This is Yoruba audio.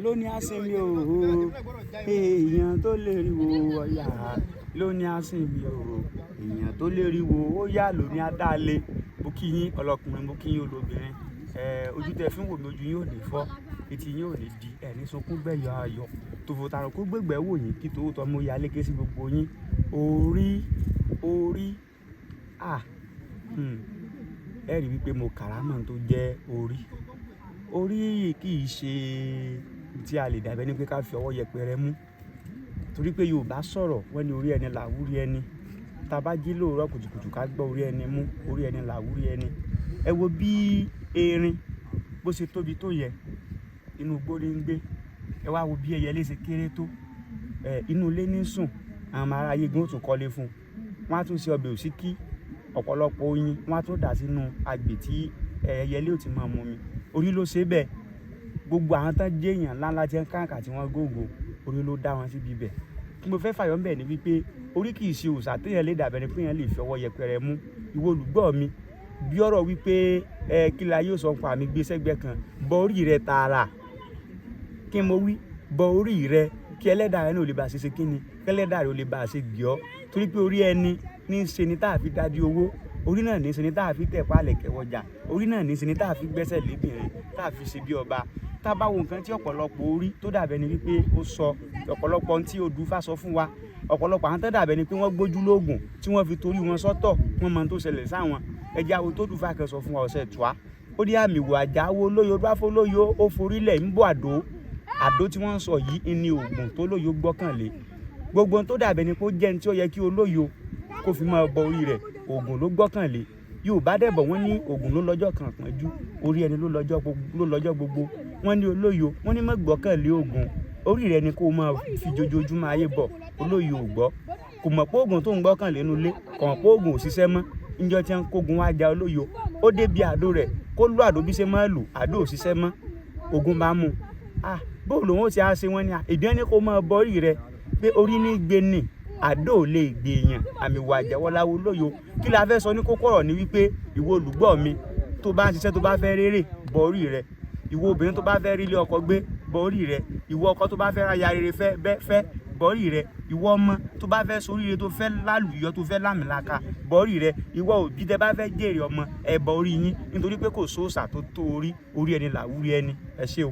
lóní àsìnmi o èèyàn tó lè rí wo ọ̀yà lóní àsìnmi o èèyàn tó lè rí wo ó yá lóní àdálé. Mo kí yín ọlọ́kùnrin, mo kí yín olóbìnrin, ojú tẹ́ fi ń wò mí ojú yín ò ní fọ́, etí yín ò ní di, ẹ̀ní sunkún gbẹ̀yọ̀ ayọ̀, tòfò tààrọ̀ kó gbẹ̀gbẹ̀ wò yín kí tòótọ́ mo ya lékè sí gbogbo yín. Orí ẹ rí wípé mo kàrámọ̀ tó jẹ́ orí kì í ṣe tí a lè dàbẹ́ ní pé ká fi ọwọ́ yẹpẹrẹ mú, torí pé Yorùbá sọ̀rọ̀ wọ́n ní orí ẹni làwúrí ẹni. Tá bá jí lóòrọ̀ kùtùkùtù ká gbọ́ orí ẹni mú, orí ẹni làwúrí ẹni. Ẹ wo bí erin bó ṣe tóbi tó yẹ, inú igbó ní ń gbé. Ẹ wá wo bí ẹyẹlé ṣe kéré tó, inú ilé ní sùn. Àwọn ará ayé gan ó tún kọ́lé fún un, wọ́n á tún ṣe ọbẹ̀ òsíkí, ọ̀pọ̀lọpọ̀ oyin wọ́n á tún dà sínú agbè tí ẹyẹlé ò ti máa mu omi. Orí ló ṣe bẹ́ẹ̀. Gbogbo àwọn tán jẹ́ èèyàn ńláńlá jẹ́ káàkà tí wọ́n gógó, orí ló dá wọn síbi bẹ̀. Kí mo fẹ́ fàyọ́ ńbẹ̀ ni wípé orí kì í ṣe òòṣà téèyàn lè dàbẹ́ ni pé èèyàn lè fi ọwọ́ yẹpẹrẹ mú. Ìwọ olùgbọ́ mi, bí ọ̀rọ̀ wípé kí la yóò sọ pa mi gbé sẹ́gbẹ́ kan, bọ orí rẹ tààrà. Kí mo wí? Bọ orí rẹ kí ẹlẹ́dàá rẹ náà ò lè bá ṣe kíni, kí ẹlẹ́dàá rẹ ò lè bá ṣe gbé ọ. Torí pé orí ẹni ní í ṣe ni tá a fi dádí owó, orí náà ní í ṣe ni tá a fi tẹ̀ pálẹ̀ kẹwọ́jà, orí náà ní í ṣe ni tá a fi gbẹ́sẹ̀ lébìnrin, tá a fi ṣe bí ọba. Tá bá wo nǹkan tí ọ̀pọ̀lọpọ̀ orí tó dàbẹ́ ni wípé ó sọ, ọ̀pọ̀lọpọ̀ ohun tí Odùfá sọ fún wa, ọ̀pọ̀lọpọ̀ àwọn tó dàbẹ́ ni pé wọ́n gbójú lóògùn tí wọ́n fi torí wọn sọ́tọ̀, wọ́n mọ ohun tó ṣẹlẹ̀ sáwọn. Ẹja wo tó Odùfá kan sọ fún wa ọ̀sẹ̀ tùá, ó ní àmì ìwò àjáwó lóyò bá fó lóyò ó forílẹ̀ ń bọ̀ àdó tí wọ́n ń sọ yìí ni oògùn tó lóyò gbọ́kànlé. Gbogbo ohun tó dàbẹ́ ni pé ó jẹ́ ní tí ó yẹ kí olóyò kó fi máa bọ orí rẹ̀, oògùn ló gbọ́kànlé. Yorùbá dẹ̀bọ̀ wọ́n ní oògùn ló lọ́jọ́ kan pọ́njú, orí ẹni ló lọ́jọ́ gbogbo. Wọ́n ní olóyò, wọ́n ní má gbọ́kànlé oògùn, orí rẹ̀ ni kó máa fi jojoojúmọ́ ayé bọ̀. Olóyò ò gbọ́, kò mọ̀ pé oògùn tó ń gbọ́kànlé nínú ilé, kò mọ̀ pé oògùn ò ṣiṣẹ́ mọ́. Níjọ́ tí wọ́n kógun wá ja olóyò, ó dé bí àdó rẹ̀ kó lù àdó bí ṣe máa lù, àdó ò ṣiṣẹ́ mọ́, ogun bá mú. Bó lòun ó ti á ṣe wọ́n ní ìdí ẹni kó máa bọ orí rẹ̀ pé orí ní gbé ni, àdó ò lè gbé èèyàn. Àmì ìwà àjẹwọ́láwo olóyò. Kí la fẹ́ sọ ní kókó ọ̀rọ̀ ni wípé ìwọ olùgbọ́ mi tó bá ń ṣiṣẹ́ tó bá fẹ́ rere, bọ orí rẹ̀. Ìwọ obìnrin tó bá fẹ́ rí ilé ọkọ gbé, bọ orí rẹ̀. Ìwọ ọkọ tó bá fẹ́ ráya rere fẹ́, bọ orí rẹ̀. Ìwọ ọmọ tó bá fẹ́ soríire tó fẹ́ lálùyọ tó fẹ́ lámìlaka, bọ orí rẹ̀. Ìwọ òbí tẹ́ bá fẹ́ jèrè ọmọ, ẹ bọ orí yín, nítorí pé kò sóòṣà tó tó orí ẹni làwúrí ẹni. Ẹ ṣé o.